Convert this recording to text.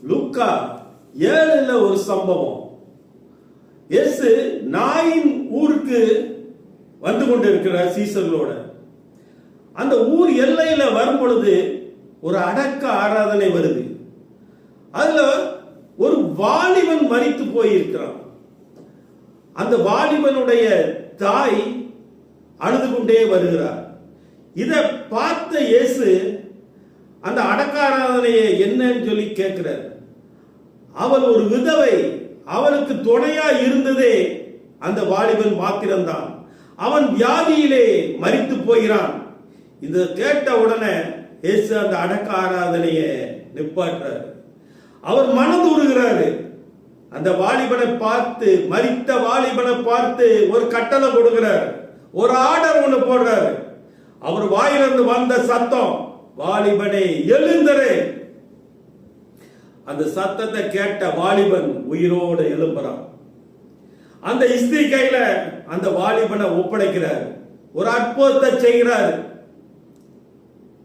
லூக்கா 7 ஒரு சம்பவம். இயேசு நாயின் ஊருக்கு வந்து கொண்டிருக்கிறார் சீசர்களோட. அந்த ஊர் எல்லையில வரும் பொழுது ஒரு அடக்க ஆராதனை வருது. அதுல ஒரு வாலிபன் மரித்து போயிருக்கிறான். அந்த வாலிபனுடைய தாய் அழுது கொண்டே வருகிறார். இதை பார்த்த இயேசு அந்த அடக்க ஆராதனையை என்னன்னு சொல்லி கேட்கிறார். அவள் ஒரு விதவை, அவளுக்கு துணையா இருந்ததே அந்த வாலிபன் மாத்திரம்தான். அவன் வியாதியிலே மரித்து போகிறான். இதை கேட்ட உடனே இயேசு அந்த அடக்க ஆராதனையை நிப்பாட்டுறாரு. அவர் மனது உருகிறாரு. அந்த வாலிபனை பார்த்து, மரித்த வாலிபனை பார்த்து ஒரு கட்டளை கொடுக்கிறார், ஒரு ஆர்டர் ஒண்ணு போடுறாரு. அவர் வாயிலிருந்து வந்த சத்தம், வாலிபனே எழுந்தரே. அந்த சத்தத்தை கேட்ட வாலிபன் உயிரோடு எழும்புறான். அந்த இஸ்திரி கையில அந்த வாலிபனை ஒப்படைக்கிறார். ஒரு அற்புதத்தை செய்கிறார்.